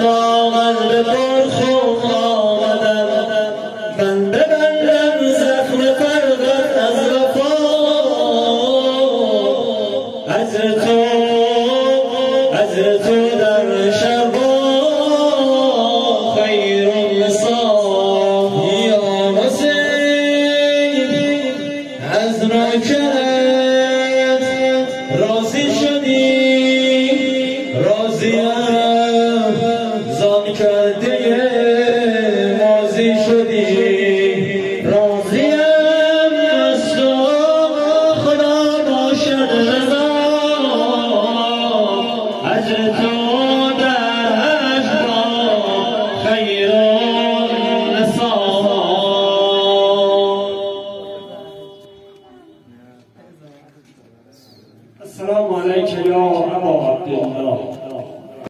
با قلب پرخون آمدم بنده بندم زخم فرقت از وفا عطر تو در شبا خیر النساء یا حسین از نوکرت راضی شدی راضیم زان کرده ماضی شدی راضیم از تو خدا باشد رضا اجر تو در اشبا خیر النساء. السلام علیک یا ابا عبدالله.